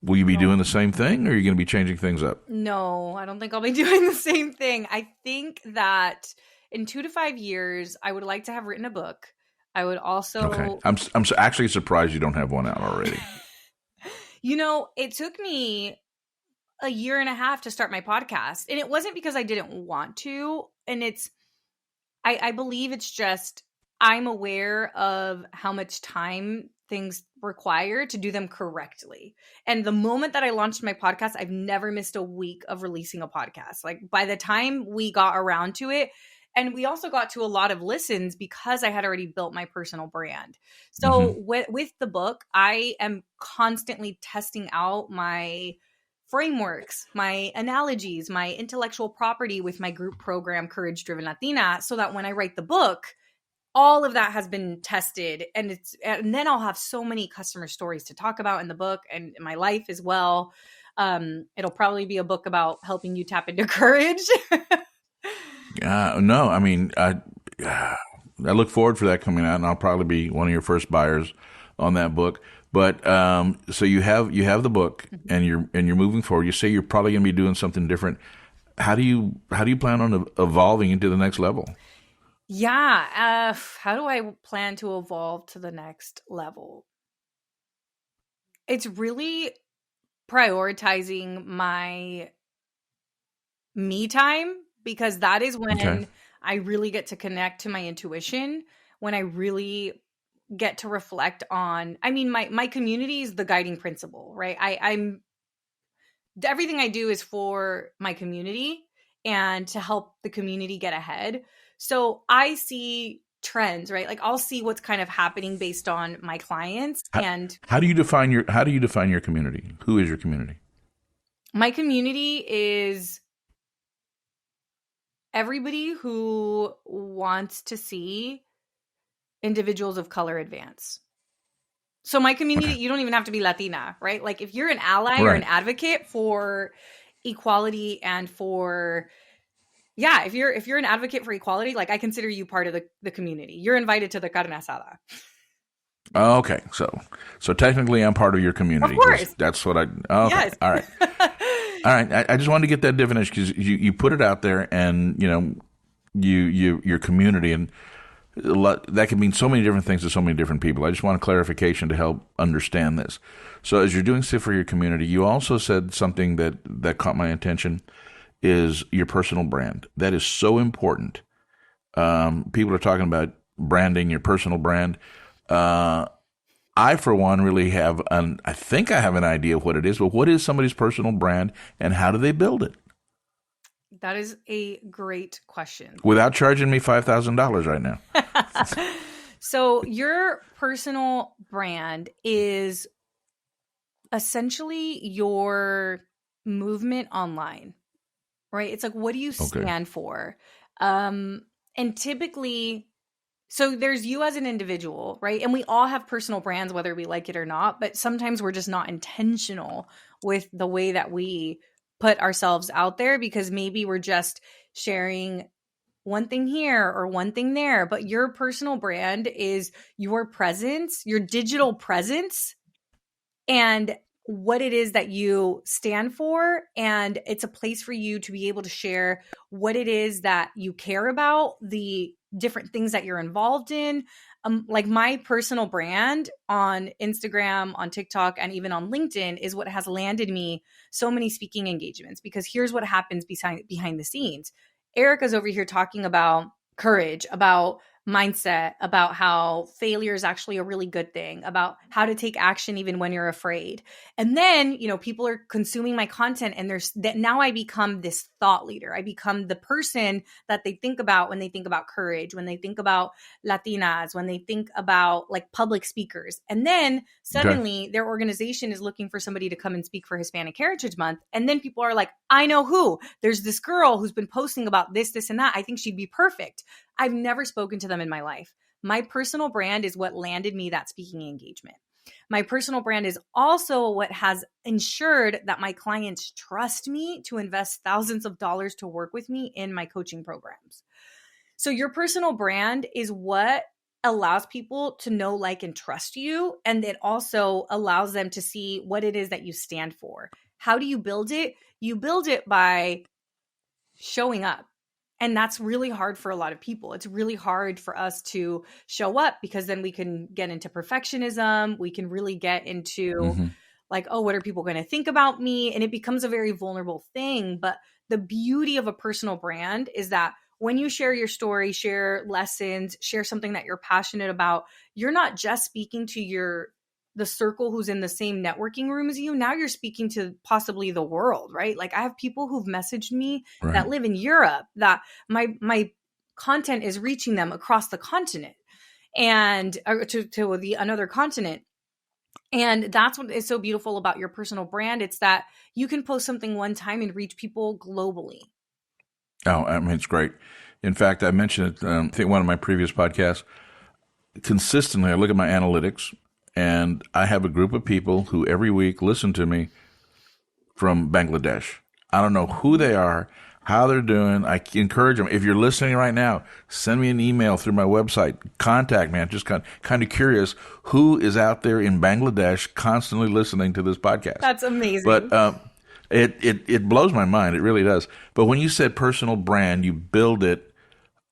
Will you be doing the same thing, or are you going to be changing things up? No, I don't think I'll be doing the same thing. I think that in 2 to 5 years, I would like to have written a book. I would also. Okay, I'm actually surprised you don't have one out already. It took me a year and a half to start my podcast, and it wasn't because I didn't want to. And I believe it's just, I'm aware of how much time things require to do them correctly. And the moment that I launched my podcast, I've never missed a week of releasing a podcast. Like by the time we got around to it, and we also got to a lot of listens because I had already built my personal brand. So with the book, I am constantly testing out my frameworks, my analogies, my intellectual property with my group program, Courage Driven Latina, so that when I write the book, all of that has been tested. And then I'll have so many customer stories to talk about in the book and in my life as well. It'll probably be a book about helping you tap into courage. No, I mean, I look forward for that coming out, and I'll probably be one of your first buyers on that book. But so you have the book, and you're moving forward. You say you're probably going to be doing something different. How do you plan on evolving into the next level? Yeah, how do I plan to evolve to the next level? It's really prioritizing my me time, because that is when I really get to connect to my intuition, when I really get to reflect on, my community is the guiding principle, right? I'm everything I do is for my community and to help the community get ahead. So I see trends, right? Like I'll see what's kind of happening based on my clients. How do you define your community? Who is your community? My community is everybody who wants to see individuals of color advance. So my community, you don't even have to be Latina, right? Like if you're an ally or an advocate for equality and for, if you're an advocate for equality, like I consider you part of the community. You're invited to the carne asada. Oh, okay. So technically I'm part of your community. Of course. That's what yes. All right. All right. I just wanted to get that definition because you put it out there, and your community, and that can mean so many different things to so many different people. I just want a clarification to help understand this. So as you're doing stuff for your community, you also said something that caught my attention, is your personal brand. That is so important. People are talking about branding, your personal brand. I, for one, really have I think I have an idea of what it is, but what is somebody's personal brand and how do they build it? That is a great question. Without charging me $5,000 right now. So your personal brand is essentially your movement online, right? It's like, what do you stand for? And typically, so there's you as an individual, right? And we all have personal brands, whether we like it or not, but sometimes we're just not intentional with the way that we put ourselves out there, because maybe we're just sharing one thing here or one thing there. But your personal brand is your presence, your digital presence, and what it is that you stand for. And it's a place for you to be able to share what it is that you care about, the different things that you're involved in. Like my personal brand on Instagram, on TikTok, and even on LinkedIn is what has landed me so many speaking engagements, because here's what happens behind the scenes. Erika's over here talking about courage, about mindset, about how failure is actually a really good thing, about how to take action even when you're afraid. And then, people are consuming my content, and there's that now I become this thought leader. I become the person that they think about when they think about courage, when they think about Latinas, when they think about like public speakers. And then suddenly their organization is looking for somebody to come and speak for Hispanic Heritage Month. And then people are like, I know who. There's this girl who's been posting about this, and that. I think she'd be perfect. I've never spoken to them in my life. My personal brand is what landed me that speaking engagement. My personal brand is also what has ensured that my clients trust me to invest thousands of dollars to work with me in my coaching programs. So your personal brand is what allows people to know, like, and trust you. And it also allows them to see what it is that you stand for. How do you build it? You build it by showing up. And that's really hard for a lot of people. It's really hard for us to show up, because then we can get into perfectionism. We can really get into like, oh, what are people going to think about me? And it becomes a very vulnerable thing. But the beauty of a personal brand is that when you share your story, share lessons, share something that you're passionate about, you're not just speaking to the circle who's in the same networking room as you. Now you're speaking to possibly the world, right? Like I have people who've messaged me that live in Europe, that my content is reaching them across the continent and to another continent. And that's what is so beautiful about your personal brand. It's that you can post something one time and reach people globally. Oh, I mean, it's great. In fact, I mentioned it, I think one of my previous podcasts. Consistently, I look at my analytics, and I have a group of people who every week listen to me from Bangladesh. I don't know who they are, how they're doing. I encourage them. If you're listening right now, send me an email through my website. Contact me. I'm just kind of curious who is out there in Bangladesh constantly listening to this podcast. That's amazing. But it blows my mind. It really does. But when you said personal brand, you build it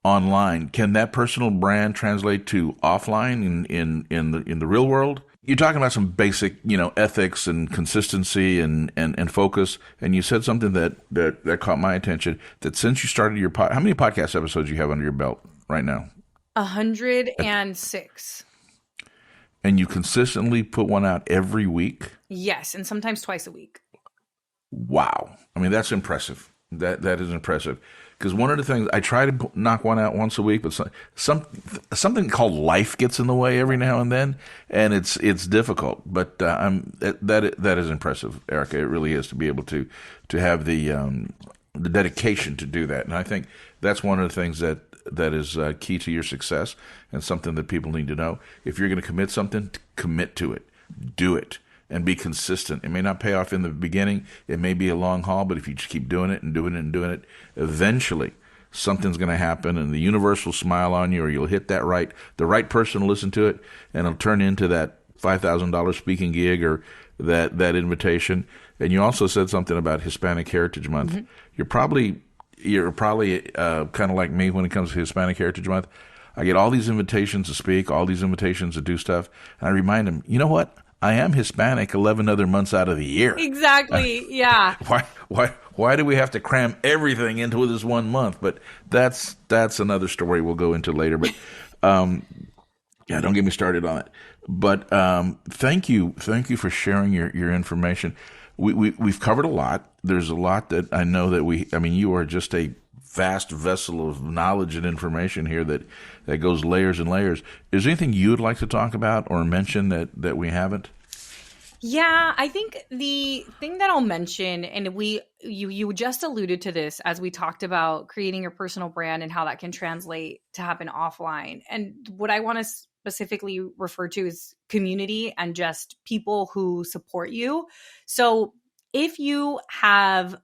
online. Can that personal brand translate to offline in the real world? You're talking about some basic, ethics and consistency and focus. And you said something that caught my attention, that since you started your how many podcast episodes you have under your belt right now? 106. And you consistently put one out every week? Yes, and sometimes twice a week. Wow. I mean, that's impressive. That is impressive. Because one of the things, I try to knock one out once a week, but something called life gets in the way every now and then, and it's difficult. But that is impressive, Erika. It really is, to be able to have the dedication to do that. And I think that's one of the things that is key to your success, and something that people need to know. If you're going to commit something, commit to it. Do it. And be consistent. It may not pay off in the beginning. It may be a long haul, but if you just keep doing it and doing it and doing it, eventually something's going to happen, and the universe will smile on you, or you'll hit the right person will listen to it, and it'll turn into that $5,000 speaking gig or that invitation. And you also said something about Hispanic Heritage Month. Mm-hmm. You're probably kind of like me when it comes to Hispanic Heritage Month. I get all these invitations to speak, all these invitations to do stuff, and I remind them, you know what? I am Hispanic 11 other months out of the year. Exactly. Yeah. Why do we have to cram everything into this one month? But that's another story we'll go into later. But don't get me started on it. But thank you for sharing your information. We've covered a lot. There's a lot that I know that you are just a vast vessel of knowledge and information here that goes layers and layers. Is there anything you'd like to talk about or mention that we haven't? Yeah, I think the thing that I'll mention, and you just alluded to this as we talked about creating your personal brand and how that can translate to happen offline. And what I want to specifically refer to is community and just people who support you. So if you have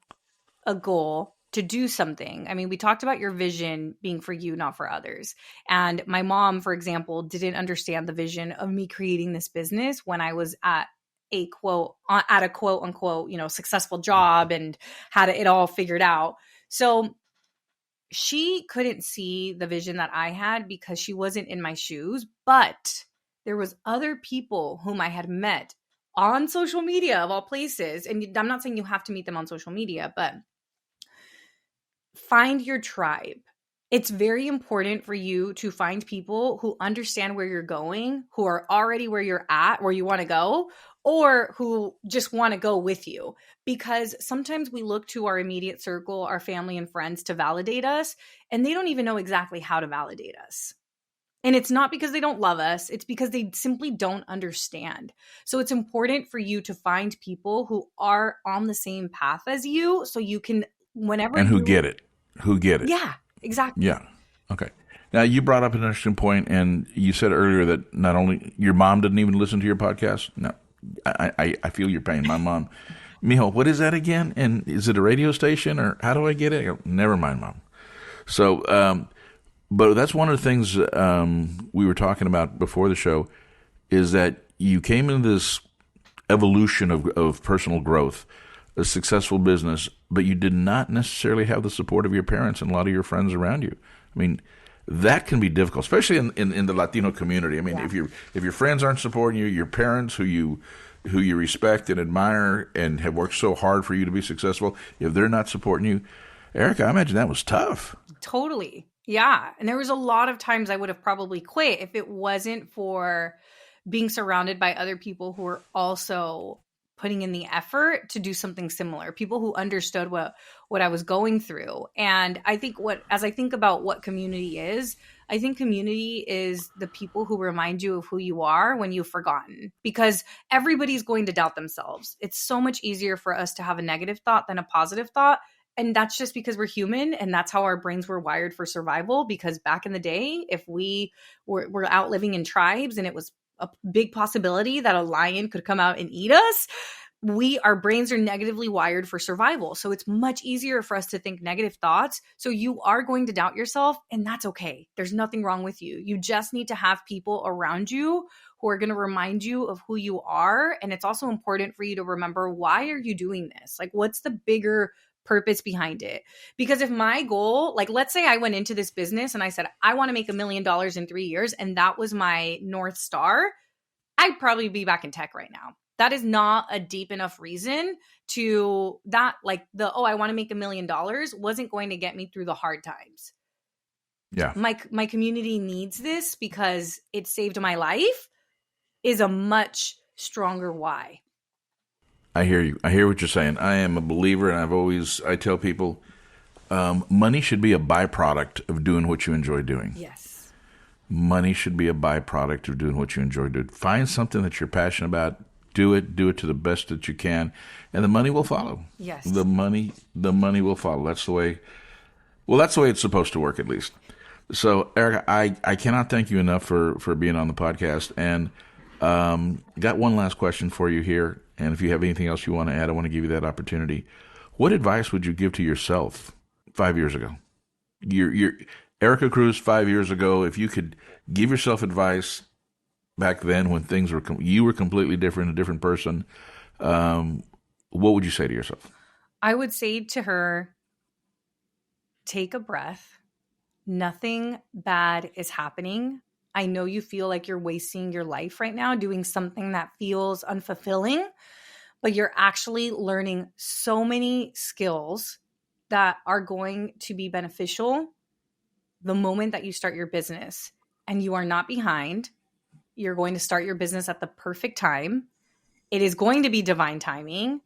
a goal to do something. I mean, we talked about your vision being for you, not for others. And my mom, for example, didn't understand the vision of me creating this business when I was at a quote at a quote unquote, successful job and had it all figured out. So she couldn't see the vision that I had because she wasn't in my shoes, but there was other people whom I had met on social media of all places. And I'm not saying you have to meet them on social media, but find your tribe. It's very important for you to find people who understand where you're going, who are already where you're at, where you want to go, or who just want to go with you. Because sometimes we look to our immediate circle, our family and friends to validate us, and they don't even know exactly how to validate us. And it's not because they don't love us. It's because they simply don't understand. So it's important for you to find people who are on the same path as you so you can, whenever And who get it. Yeah, exactly. Yeah. Okay. Now, you brought up an interesting point, and you said earlier that not only your mom didn't even listen to your podcast. No, I feel your pain. My mom, Mijo, what is that again? And is it a radio station, or how do I get it? I go, never mind, Mom. So, but that's one of the things we were talking about before the show, is that you came into this evolution of personal growth, a successful business, but you did not necessarily have the support of your parents and a lot of your friends around you. I mean, that can be difficult, especially in the Latino community. I mean, if your friends aren't supporting you, your parents who you respect and admire and have worked so hard for you to be successful, if they're not supporting you, Erika, I imagine that was tough. Totally. Yeah. And there was a lot of times I would have probably quit if it wasn't for being surrounded by other people who were also putting in the effort to do something similar, people who understood what I was going through. And I think as I think about what community is, I think community is the people who remind you of who you are when you've forgotten, because everybody's going to doubt themselves. It's so much easier for us to have a negative thought than a positive thought. And that's just because we're human, and that's how our brains were wired for survival. Because back in the day, if we were out living in tribes and it was a big possibility that a lion could come out and eat us, our brains are negatively wired for survival. So it's much easier for us to think negative thoughts. So you are going to doubt yourself, and that's okay. There's nothing wrong with you. You just need to have people around you who are going to remind you of who you are. And it's also important for you to remember, why are you doing this? Like, what's the bigger purpose behind it? Because if my goal, like, let's say I went into this business and I said, I want to make $1 million in 3 years, and that was my North Star, I'd probably be back in tech right now. That is not a deep enough reason to that, like I want to make $1 million wasn't going to get me through the hard times. Yeah. My community needs this because it saved my life is a much stronger why. I hear you. I hear what you're saying. I am a believer, and I tell people, money should be a byproduct of doing what you enjoy doing. Yes. Money should be a byproduct of doing what you enjoy doing. Find something that you're passionate about. Do it to the best that you can, and the money will follow. Yes. The money will follow. That's the way it's supposed to work, at least. So, Erika, I cannot thank you enough for being on the podcast, and got one last question for you here. And if you have anything else you want to add, I want to give you that opportunity. What advice would you give to yourself 5 years ago? You're Erika Cruz 5 years ago. If you could give yourself advice back then when you were completely different, a different person, what would you say to yourself? I would say to her, take a breath. Nothing bad is happening. I know you feel like you're wasting your life right now doing something that feels unfulfilling, but you're actually learning so many skills that are going to be beneficial the moment that you start your business. And you are not behind. You're going to start your business at the perfect time. It is going to be divine timing.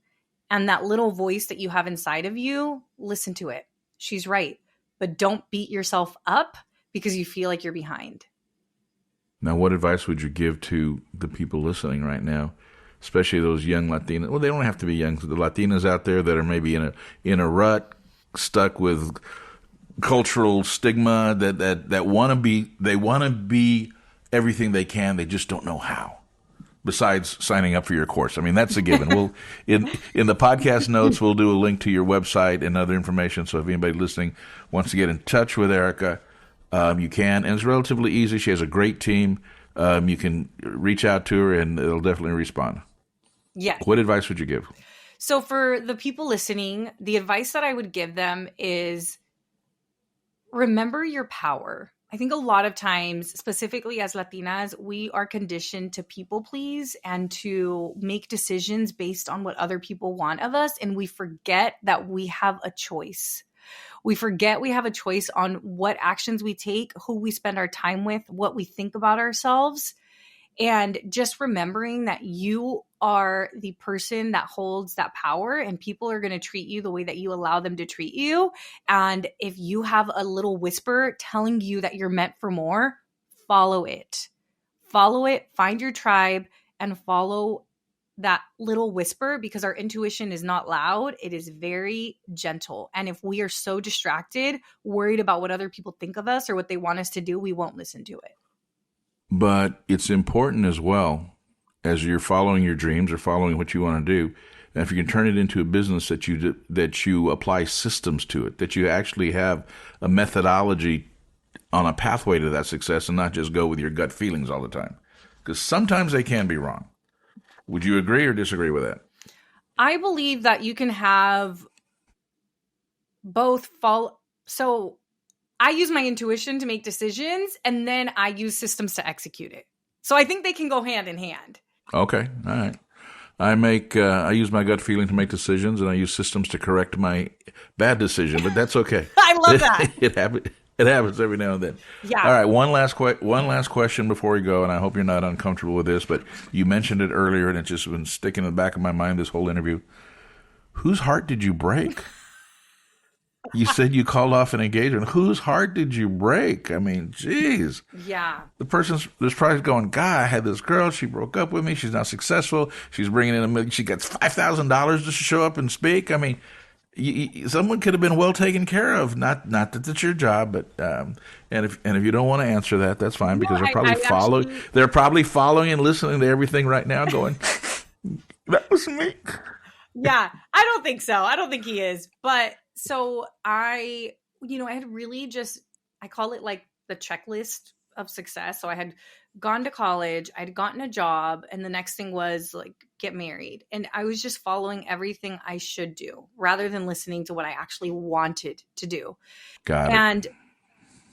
And that little voice that you have inside of you, listen to it. She's right. But don't beat yourself up because you feel like you're behind. Now, what advice would you give to the people listening right now, especially those young Latinas? Well, they don't have to be young. The Latinas out there that are maybe in a rut, stuck with cultural stigma, that want to be everything they can. They just don't know how. Besides signing up for your course, I mean, that's a given. We'll in the podcast notes, we'll do a link to your website and other information. So if anybody listening wants to get in touch with Erika, you can, and it's relatively easy. She has a great team. You can reach out to her, and it'll definitely respond. Yes. What advice would you give? So for the people listening, the advice that I would give them is remember your power. I think a lot of times, specifically as Latinas, we are conditioned to people please and to make decisions based on what other people want of us. And we forget that we have a choice. We forget we have a choice on what actions we take, who we spend our time with, what we think about ourselves. And just remembering that you are the person that holds that power and people are going to treat you the way that you allow them to treat you. And if you have a little whisper telling you that you're meant for more, follow it. Follow it, find your tribe, and follow that little whisper, because our intuition is not loud. It is very gentle. And if we are so distracted, worried about what other people think of us or what they want us to do, we won't listen to it. But it's important as well, as you're following your dreams or following what you want to do, and if you can turn it into a business that you apply systems to it, that you actually have a methodology on a pathway to that success and not just go with your gut feelings all the time. Because sometimes they can be wrong. Would you agree or disagree with that? I believe that you can have both follow. So I use my intuition to make decisions, and then I use systems to execute it. So I think they can go hand in hand. Okay, all right. I use my gut feeling to make decisions, and I use systems to correct my bad decision. But that's okay. I love that. It happens every now and then. Yeah. All right. One last question before we go, and I hope you're not uncomfortable with this, but you mentioned it earlier, and it's just been sticking in the back of my mind this whole interview. Whose heart did you break? You said you called off an engagement. Whose heart did you break? I mean, geez. Yeah. There's probably going, God, I had this girl. She broke up with me. She's not successful. She's bringing in $1 million. She gets $5,000 to show up and speak. I mean, someone could have been well taken care of. Not that it's your job, but and if you don't want to answer that, that's fine, because they're probably following and listening to everything right now, going, that was me. Yeah, I don't think so. I don't think he is. But so I had really I call it like the checklist of success. So I had gone to college, I'd gotten a job, and the next thing was like get married. And I was just following everything I should do rather than listening to what I actually wanted to do. Got it. And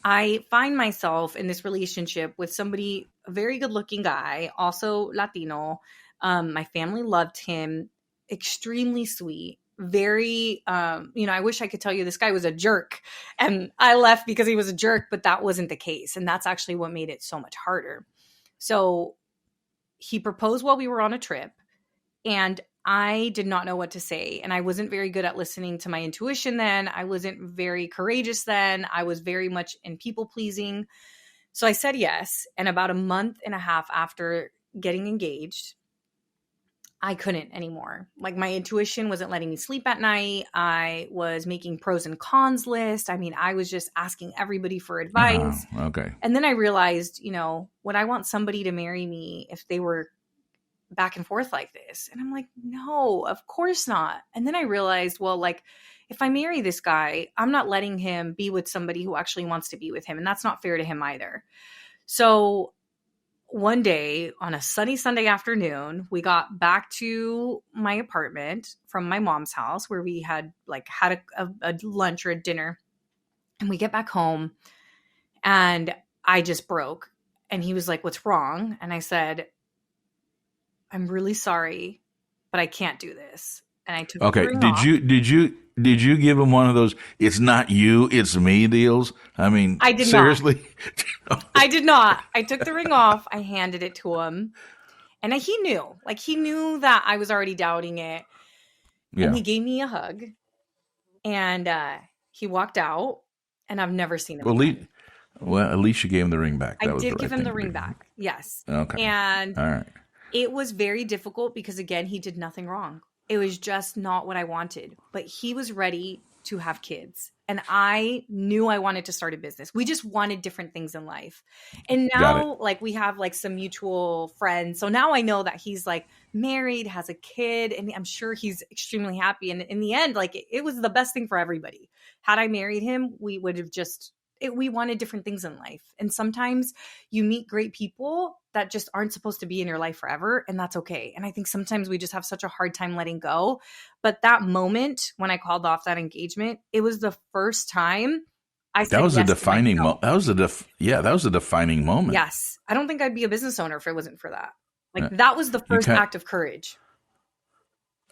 I find myself in this relationship with somebody, a very good looking guy, also Latino. My family loved him. Extremely sweet, very, I wish I could tell you this guy was a jerk and I left because he was a jerk, but that wasn't the case. And that's actually what made it so much harder. So he proposed while we were on a trip, and I did not know what to say. And I wasn't very good at listening to my intuition then. I wasn't very courageous then. I was very much in people pleasing. So I said yes. And about a month and a half after getting engaged, I couldn't anymore. Like my intuition wasn't letting me sleep at night. I was making pros and cons list. I mean, I was just asking everybody for advice. Okay. And then I realized, would I want somebody to marry me if they were back and forth like this? And I'm like, no, of course not. And then I realized, well, like if I marry this guy, I'm not letting him be with somebody who actually wants to be with him. And that's not fair to him either. So one day on a sunny Sunday afternoon, we got to my apartment from my mom's house where we had had a lunch or a dinner. And we get back home and I just broke. And he was like, what's wrong? And I said, I'm really sorry, but I can't do this. And I took the ring off. Did you give him one of those "it's not you, it's me" deals? I mean, I did seriously? Not. I did not. I took the ring off. I handed it to him, and he knew that I was already doubting it. Yeah. And he gave me a hug, and he walked out, and I've never seen him again. Well, at least you gave him the ring back. I did give him the ring back. Yes. Okay. And all right. It was very difficult because, again, he did nothing wrong. It was just not what I wanted. But he was ready to have kids. And I knew I wanted to start a business. We just wanted different things in life. And now, we have, some mutual friends. So now I know that he's, married, has a kid, and I'm sure he's extremely happy. And in the end, it was the best thing for everybody. Had I married him, we wanted different things in life. And sometimes you meet great people, that just aren't supposed to be in your life forever, and that's okay. And I think sometimes we just have such a hard time letting go. But that moment when I called off that engagement, it was the first time I said that was yes a defining moment. That was a defining moment. Yes. I don't think I'd be a business owner if it wasn't for that. Like that was the first act of courage.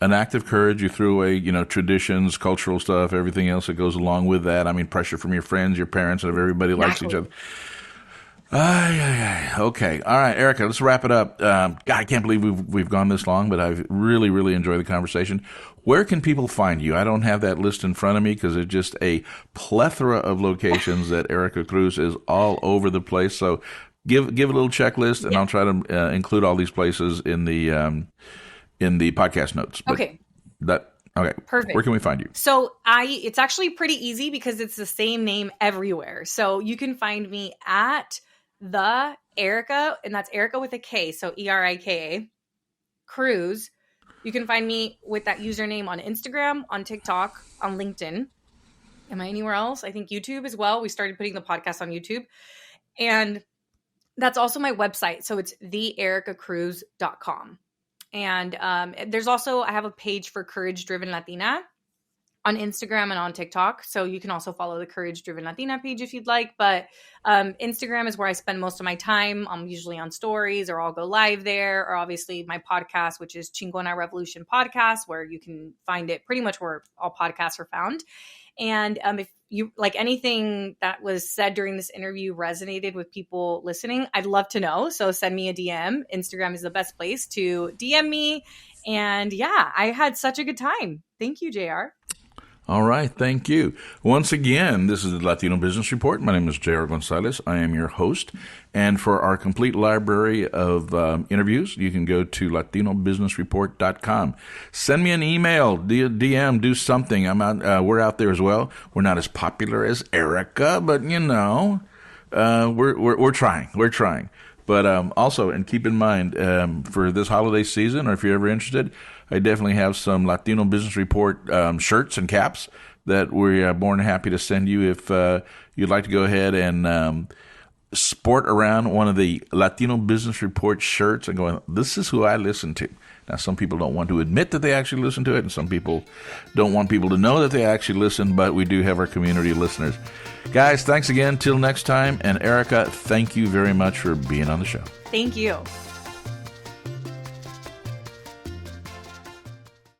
An act of courage. You threw away, traditions, cultural stuff, everything else that goes along with that. I mean, pressure from your friends, your parents, and everybody likes each other. Okay. All right, Erika, let's wrap it up. God, I can't believe we've gone this long, but I've really, really enjoyed the conversation. Where can people find you? I don't have that list in front of me because it's just a plethora of locations that Erika Cruz is all over the place. So give a little checklist, and I'll try to include all these places in the podcast notes. Okay. Okay. Perfect. Where can we find you? So it's actually pretty easy because it's the same name everywhere. So you can find me at the Erika, and that's Erika with a K. So Erika Cruz. You can find me with that username on Instagram, on TikTok, on LinkedIn. Am I anywhere else? I think YouTube as well. We started putting the podcast on YouTube. And that's also my website. So it's theerikacruz.com. And there's also, I have a page for Courage Driven Latina on Instagram and on TikTok. So you can also follow the Courage Driven Latina page if you'd like. But Instagram is where I spend most of my time. I'm usually on stories, or I'll go live there, or obviously my podcast, which is Chingona Revolution Podcast, where you can find it pretty much where all podcasts are found. And if you like anything that was said during this interview resonated with people listening, I'd love to know. So send me a DM. Instagram is the best place to DM me. And yeah, I had such a good time. Thank you, JR. All right. Thank you. Once again, this is the Latino Business Report. My name is J.R. Gonzalez. I am your host. And for our complete library of interviews, you can go to latinobusinessreport.com. Send me an email, DM, do something. We're out there as well. We're not as popular as Erika, but we're trying. We're trying. But also, and keep in mind, for this holiday season, or if you're ever interested, I definitely have some Latino Business Report shirts and caps that we're more than happy to send you if you'd like to go ahead and sport around one of the Latino Business Report shirts and going, this is who I listen to. Now, some people don't want to admit that they actually listen to it, and some people don't want people to know that they actually listen, but we do have our community of listeners. Guys, thanks again. Till next time. And Erika, thank you very much for being on the show. Thank you.